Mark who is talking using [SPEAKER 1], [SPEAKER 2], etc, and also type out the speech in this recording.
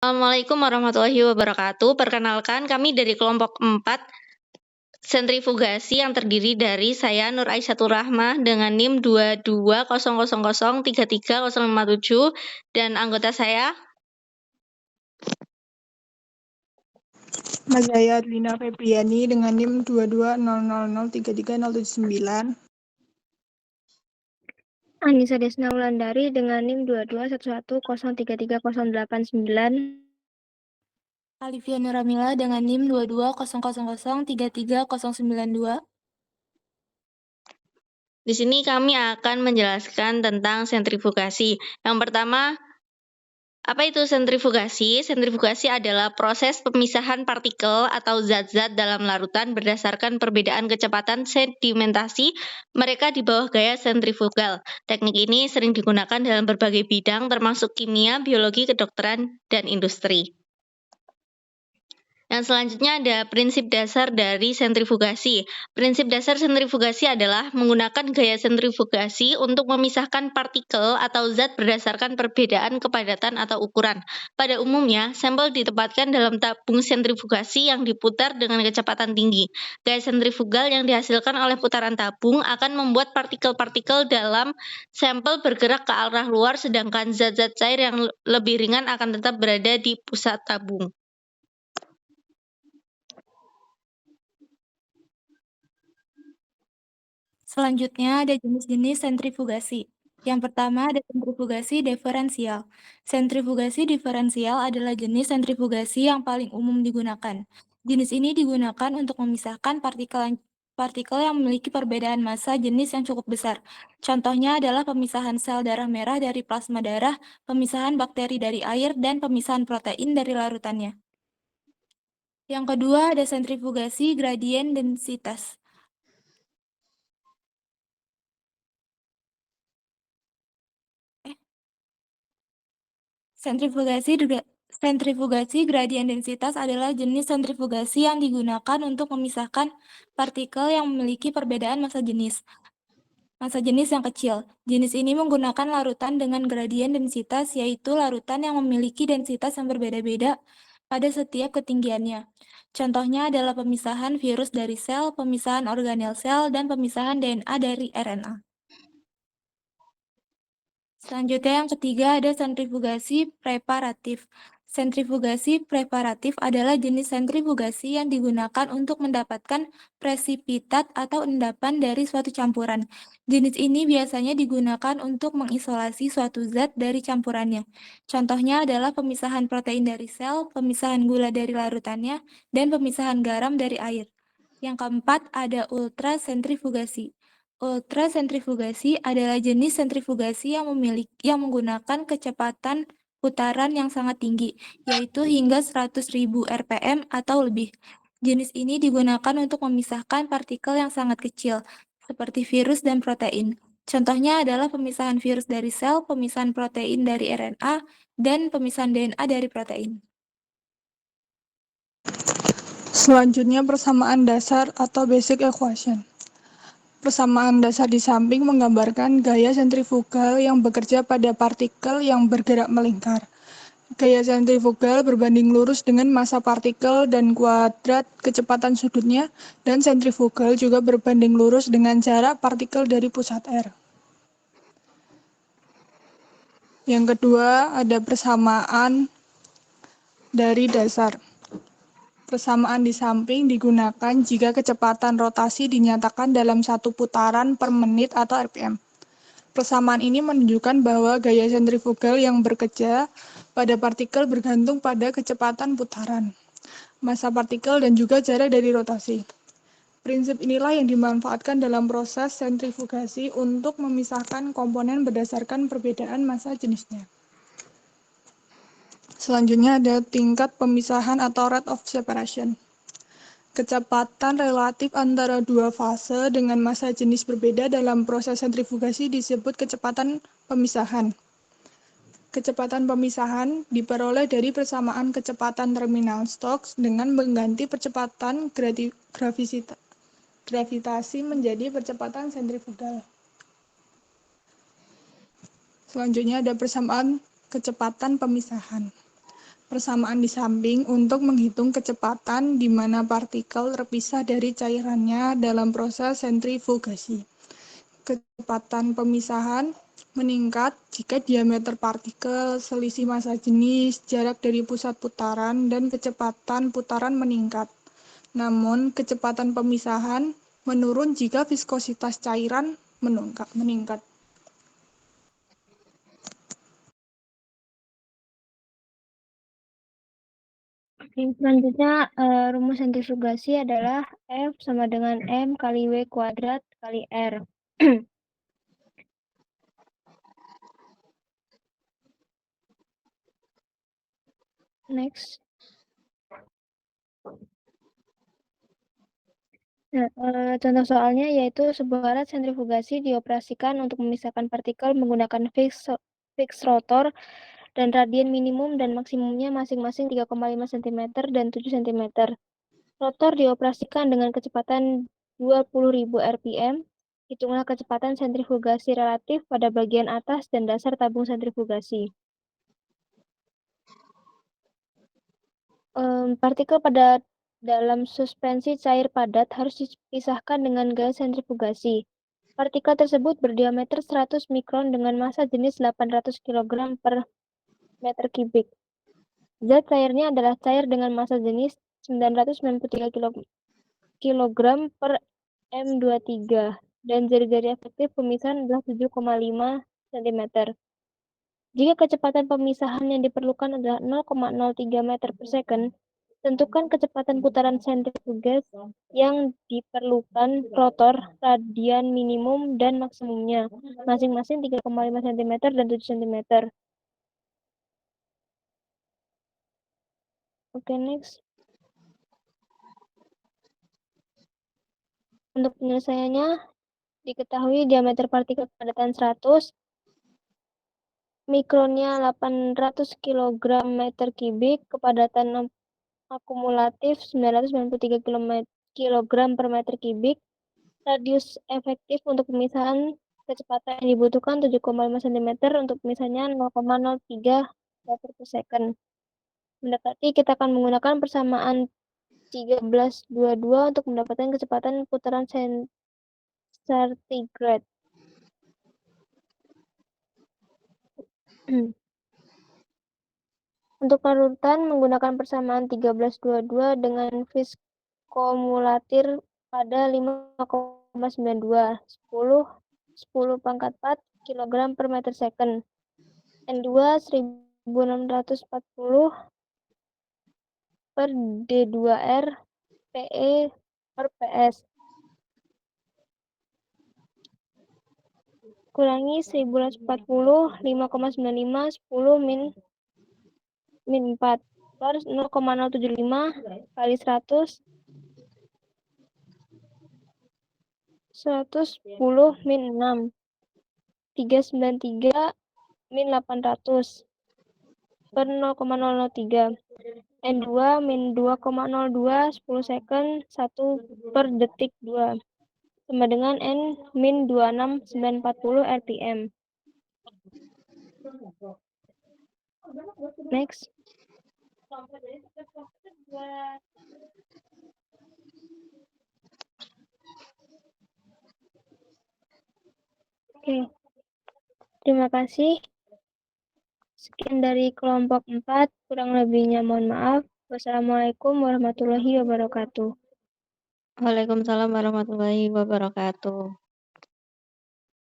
[SPEAKER 1] Assalamualaikum warahmatullahi wabarakatuh. Perkenalkan, kami dari kelompok 4 sentrifugasi yang terdiri dari saya Nur Aisyhatur Rahmah dengan NIM 22000330057 dan anggota saya
[SPEAKER 2] Mazaya Adlina Febriani dengan NIM 22000330079.
[SPEAKER 3] Anissa Desna Wulandari dengan NIM 22110330089.
[SPEAKER 4] Alivia Nuramila dengan NIM 22000330092.
[SPEAKER 1] Di sini kami akan menjelaskan tentang sentrifugasi. Yang pertama, apa itu sentrifugasi? Sentrifugasi adalah proses pemisahan partikel atau zat-zat dalam larutan berdasarkan perbedaan kecepatan sedimentasi mereka di bawah gaya sentrifugal. Teknik ini sering digunakan dalam berbagai bidang termasuk kimia, biologi, kedokteran, dan industri. Yang selanjutnya ada prinsip dasar dari sentrifugasi. Prinsip dasar sentrifugasi adalah menggunakan gaya sentrifugasi untuk memisahkan partikel atau zat berdasarkan perbedaan kepadatan atau ukuran. Pada umumnya, sampel ditempatkan dalam tabung sentrifugasi yang diputar dengan kecepatan tinggi. Gaya sentrifugal yang dihasilkan oleh putaran tabung akan membuat partikel-partikel dalam sampel bergerak ke arah luar, sedangkan zat-zat cair yang lebih ringan akan tetap berada di pusat tabung.
[SPEAKER 4] Selanjutnya ada jenis-jenis sentrifugasi. Yang pertama ada sentrifugasi diferensial. Sentrifugasi diferensial adalah jenis sentrifugasi yang paling umum digunakan. Jenis ini digunakan untuk memisahkan partikel yang memiliki perbedaan massa jenis yang cukup besar. Contohnya adalah pemisahan sel darah merah dari plasma darah, pemisahan bakteri dari air, dan pemisahan protein dari larutannya. Yang kedua ada sentrifugasi gradien densitas. Sentrifugasi gradien densitas adalah jenis sentrifugasi yang digunakan untuk memisahkan partikel yang memiliki perbedaan massa jenis yang kecil. Jenis ini menggunakan larutan dengan gradien densitas, yaitu larutan yang memiliki densitas yang berbeda-beda pada setiap ketinggiannya. Contohnya adalah pemisahan virus dari sel, pemisahan organel sel, dan pemisahan DNA dari RNA. Selanjutnya yang ketiga ada sentrifugasi preparatif. Sentrifugasi preparatif adalah jenis sentrifugasi yang digunakan untuk mendapatkan presipitat atau endapan dari suatu campuran. Jenis ini biasanya digunakan untuk mengisolasi suatu zat dari campurannya. Contohnya adalah pemisahan protein dari sel, pemisahan gula dari larutannya, dan pemisahan garam dari air. Yang keempat ada ultrasentrifugasi. Ultrasentrifugasi adalah jenis sentrifugasi yang menggunakan kecepatan putaran yang sangat tinggi, yaitu hingga 100.000 rpm atau lebih. Jenis ini digunakan untuk memisahkan partikel yang sangat kecil, seperti virus dan protein. Contohnya adalah pemisahan virus dari sel, pemisahan protein dari RNA, dan pemisahan DNA dari protein.
[SPEAKER 2] Selanjutnya persamaan dasar atau basic equation. Persamaan dasar di samping menggambarkan gaya sentrifugal yang bekerja pada partikel yang bergerak melingkar. Gaya sentrifugal berbanding lurus dengan massa partikel dan kuadrat kecepatan sudutnya, dan sentrifugal juga berbanding lurus dengan jarak partikel dari pusat R. Yang kedua ada persamaan dari dasar. Persamaan di samping digunakan jika kecepatan rotasi dinyatakan dalam satu putaran per menit atau RPM. Persamaan ini menunjukkan bahwa gaya sentrifugal yang bekerja pada partikel bergantung pada kecepatan putaran, massa partikel, dan juga jarak dari rotasi. Prinsip inilah yang dimanfaatkan dalam proses sentrifugasi untuk memisahkan komponen berdasarkan perbedaan massa jenisnya. Selanjutnya ada tingkat pemisahan atau rate of separation. Kecepatan relatif antara dua fase dengan massa jenis berbeda dalam proses sentrifugasi disebut kecepatan pemisahan. Kecepatan pemisahan diperoleh dari persamaan kecepatan terminal Stokes dengan mengganti percepatan gravitasi menjadi percepatan sentrifugal. Selanjutnya ada persamaan kecepatan pemisahan. persamaan di samping untuk menghitung kecepatan di mana partikel terpisah dari cairannya dalam proses sentrifugasi. Kecepatan pemisahan meningkat jika diameter partikel, selisih massa jenis, jarak dari pusat putaran, dan kecepatan putaran meningkat. Namun, kecepatan pemisahan menurun jika viskositas cairan meningkat.
[SPEAKER 3] Oke, selanjutnya rumus sentrifugasi adalah F sama dengan M kali W kuadrat kali R. Next. Nah, contoh soalnya yaitu sebuah alat sentrifugasi dioperasikan untuk memisahkan partikel menggunakan fixed rotor dan radian minimum dan maksimumnya masing-masing 3,5 cm dan 7 cm. Rotor dioperasikan dengan kecepatan 20.000 rpm. Hitunglah kecepatan sentrifugasi relatif pada bagian atas dan dasar tabung sentrifugasi. Partikel pada dalam suspensi cair padat harus dipisahkan dengan gaya sentrifugasi. Partikel tersebut berdiameter 100 mikron dengan massa jenis 800 kg per meter kubik. Zat cairnya adalah cair dengan massa jenis 993 kg per M23 dan jari-jari efektif pemisahan adalah 7,5 cm. Jika kecepatan pemisahan yang diperlukan adalah 0,03 meter per second, tentukan kecepatan putaran sentrifuges yang diperlukan rotor, radian minimum dan maksimumnya, masing-masing 3,5 cm dan 7 cm. Oke, next. Untuk penyelesaiannya, diketahui diameter partikel kepadatan 100, mikronnya 800 kg meter kubik, kepadatan akumulatif 993 kg per meter kubik, radius efektif untuk pemisahan kecepatan yang dibutuhkan 7,5 cm, untuk pemisahannya 0,03 meter per second. Mendapati kita akan menggunakan persamaan 1322 untuk mendapatkan kecepatan putaran centigrade. Untuk larutan menggunakan persamaan 1322 dengan viskomulatir pada 5,92 10 pangkat 4 kg per meter second. N2 1640 per D2R PE per PS. Kurangi 1140 5,95 10 min 4 per 0,075 kali 100 110 min 6 393 min 800 per 0,003. N2 min 2,02 10 second 1 per detik 2 sama dengan N min 26940 rpm. Next. Oke. Terima kasih. Sekian dari kelompok 4, kurang lebihnya mohon maaf. Wassalamualaikum warahmatullahi wabarakatuh.
[SPEAKER 1] Waalaikumsalam warahmatullahi wabarakatuh.